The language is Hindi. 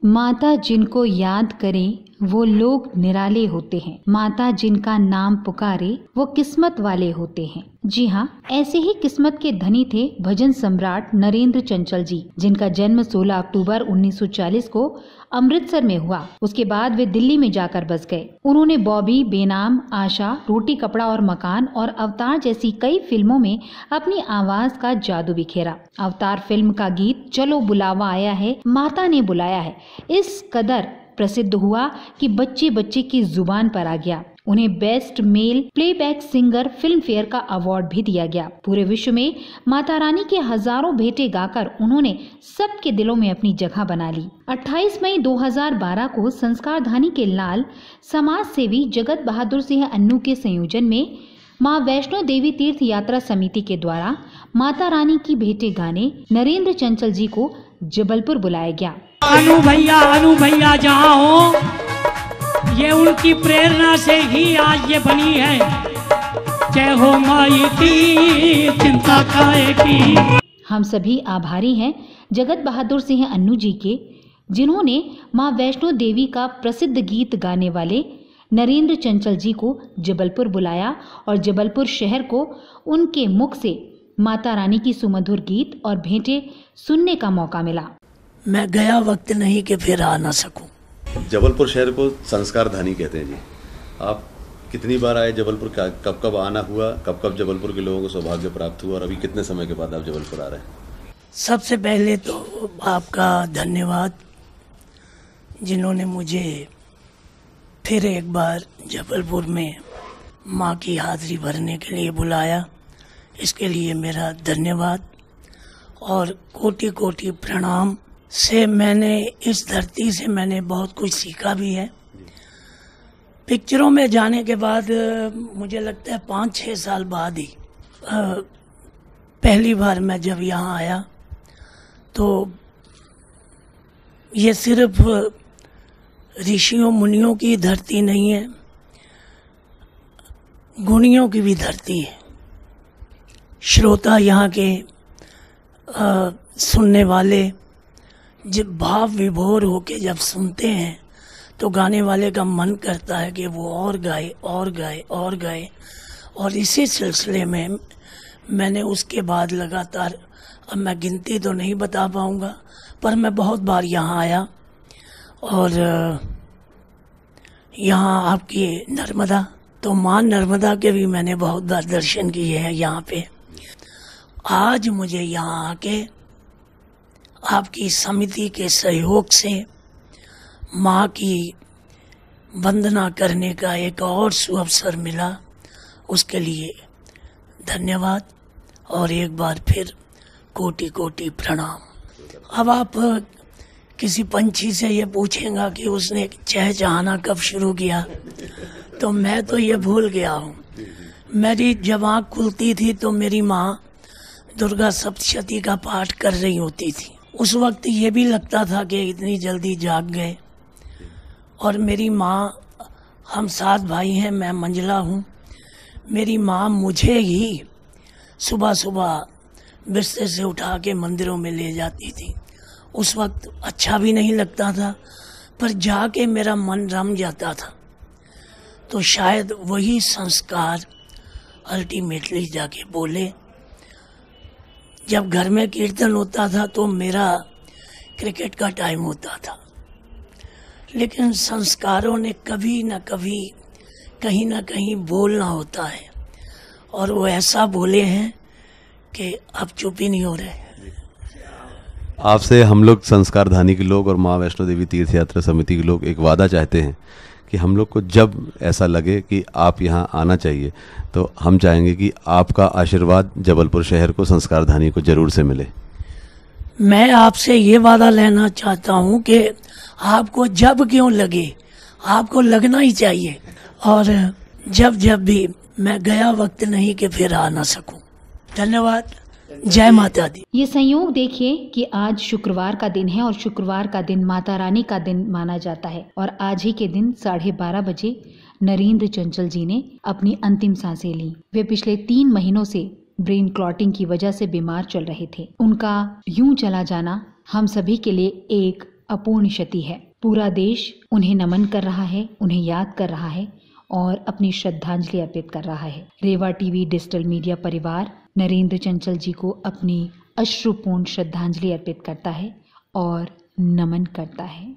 माता जिनको याद करें वो लोग निराले होते हैं। माता जिनका नाम पुकारे वो किस्मत वाले होते हैं। जी हाँ, ऐसे ही किस्मत के धनी थे भजन सम्राट नरेंद्र चंचल जी, जिनका जन्म 16 अक्टूबर 1940 को अमृतसर में हुआ। उसके बाद वे दिल्ली में जाकर बस गए। उन्होंने बॉबी, बेनाम, आशा, रोटी कपड़ा और मकान और अवतार जैसी कई फिल्मों में अपनी आवाज का जादू बिखेरा। अवतार फिल्म का गीत चलो बुलावा आया है, माता ने बुलाया है इस कदर प्रसिद्ध हुआ कि बच्चे बच्चे की जुबान पर आ गया। उन्हें best male playback singer film fair का अवार्ड भी दिया गया। पूरे विश्व में माता रानी के हजारों भेंटे गाकर उन्होंने सबके दिलों में अपनी जगह बना ली। 28 मई 2012 को संस्कारधानी के लाल समाज सेवी जगत बहादुर सिंह अन्नू के संयोजन में माँ वैष्णो देवी तीर्थ यात्रा समिति के द्वारा माता रानी की भेंटे गाने नरेंद्र चंचल जी को जबलपुर बुलाया गया। अनु भैया जहाँ हो, ये उनकी प्रेरणा से ही आज ये बनी है। जय हो माई की चिंता काहे की। हम सभी आभारी हैं जगत बहादुर सिंह अन्नू जी के, जिन्होंने माँ वैष्णो देवी का प्रसिद्ध गीत गाने वाले नरेंद्र चंचल जी को जबलपुर बुलाया और जबलपुर शहर को उनके मुख से माता रानी की सुमधुर गीत और भेंटे सुनने का मौका मिला। मैं गया वक्त नहीं कि फिर आ ना सकूं। जबलपुर शहर को संस्कारधानी कहते हैं जी। आप कितनी बार आए जबलपुर, कब कब आना हुआ, कब कब जबलपुर के लोगों को सौभाग्य प्राप्त हुआ और अभी कितने समय के बाद आप जबलपुर आ रहे हैं? सबसे पहले तो आपका धन्यवाद, जिन्होंने मुझे फिर एक बार जबलपुर में माँ की हाजिरी भरने के लिए बुलाया। इसके लिए मेरा धन्यवाद और कोटि कोटि प्रणाम। से मैंने इस धरती से मैंने बहुत कुछ सीखा भी है। पिक्चरों में जाने के बाद मुझे लगता है 5-6 साल बाद ही पहली बार मैं जब यहाँ आया तो ये सिर्फ ऋषियों मुनियों की धरती नहीं है, गुणियों की भी धरती है। श्रोता यहाँ के सुनने वाले जब भाव विभोर होके जब सुनते हैं तो गाने वाले का मन करता है कि वो और गाए और गाए और गाए। और इसी सिलसिले में मैंने उसके बाद लगातार, अब मैं गिनती तो नहीं बता पाऊंगा, पर मैं बहुत बार यहाँ आया और यहाँ आपकी नर्मदा, तो माँ नर्मदा के भी मैंने बहुत बार दर्शन किए हैं यहाँ पे। आज मुझे यहाँ आके आपकी समिति के सहयोग से माँ की वंदना करने का एक और सुअवसर मिला, उसके लिए धन्यवाद और एक बार फिर कोटि कोटि प्रणाम। अब आप किसी पंछी से ये पूछेंगे कि उसने चहचहाना कब शुरू किया, तो मैं तो ये भूल गया हूँ। मेरी जब आँख खुलती थी तो मेरी माँ दुर्गा सप्तशती का पाठ कर रही होती थी। उस वक्त ये भी लगता था कि इतनी जल्दी जाग गए। और मेरी माँ, हम 7 भाई हैं, मैं मंझला हूँ। मेरी माँ मुझे ही सुबह सुबह बिस्तर से उठा के मंदिरों में ले जाती थी। उस वक्त अच्छा भी नहीं लगता था, पर जाके मेरा मन रम जाता था। तो शायद वही संस्कार अल्टीमेटली जाके बोले। जब घर में कीर्तन होता था तो मेरा क्रिकेट का टाइम होता था, लेकिन संस्कारों ने कभी न कभी कहीं ना कहीं बोलना होता है, और वो ऐसा बोले हैं कि अब चुप ही नहीं हो रहे। आपसे हम लोग संस्कारधानी के लोग और माँ वैष्णो देवी तीर्थ यात्रा समिति के लोग एक वादा चाहते हैं कि हम लोग को जब ऐसा लगे कि आप यहाँ आना चाहिए तो हम चाहेंगे कि आपका आशीर्वाद जबलपुर शहर को, संस्कारधानी को जरूर से मिले। मैं आपसे ये वादा लेना चाहता हूँ कि आपको जब क्यों लगे, आपको लगना ही चाहिए। और जब भी मैं गया वक्त नहीं कि फिर आ ना सकूं। धन्यवाद। जय माता दी। ये संयोग देखिए कि आज शुक्रवार का दिन है और शुक्रवार का दिन माता रानी का दिन माना जाता है। और आज ही के दिन 12:30 बजे नरेंद्र चंचल जी ने अपनी अंतिम सांसें ली। वे पिछले 3 महीनों से ब्रेन क्लॉटिंग की वजह से बीमार चल रहे थे। उनका यूं चला जाना हम सभी के लिए एक अपूर्ण क्षति है। पूरा देश उन्हें नमन कर रहा है, उन्हें याद कर रहा है और अपनी श्रद्धांजलि अर्पित कर रहा है। रेवा टीवी डिजिटल मीडिया परिवार नरेंद्र चंचल जी को अपनी अश्रुपूर्ण श्रद्धांजलि अर्पित करता है और नमन करता है।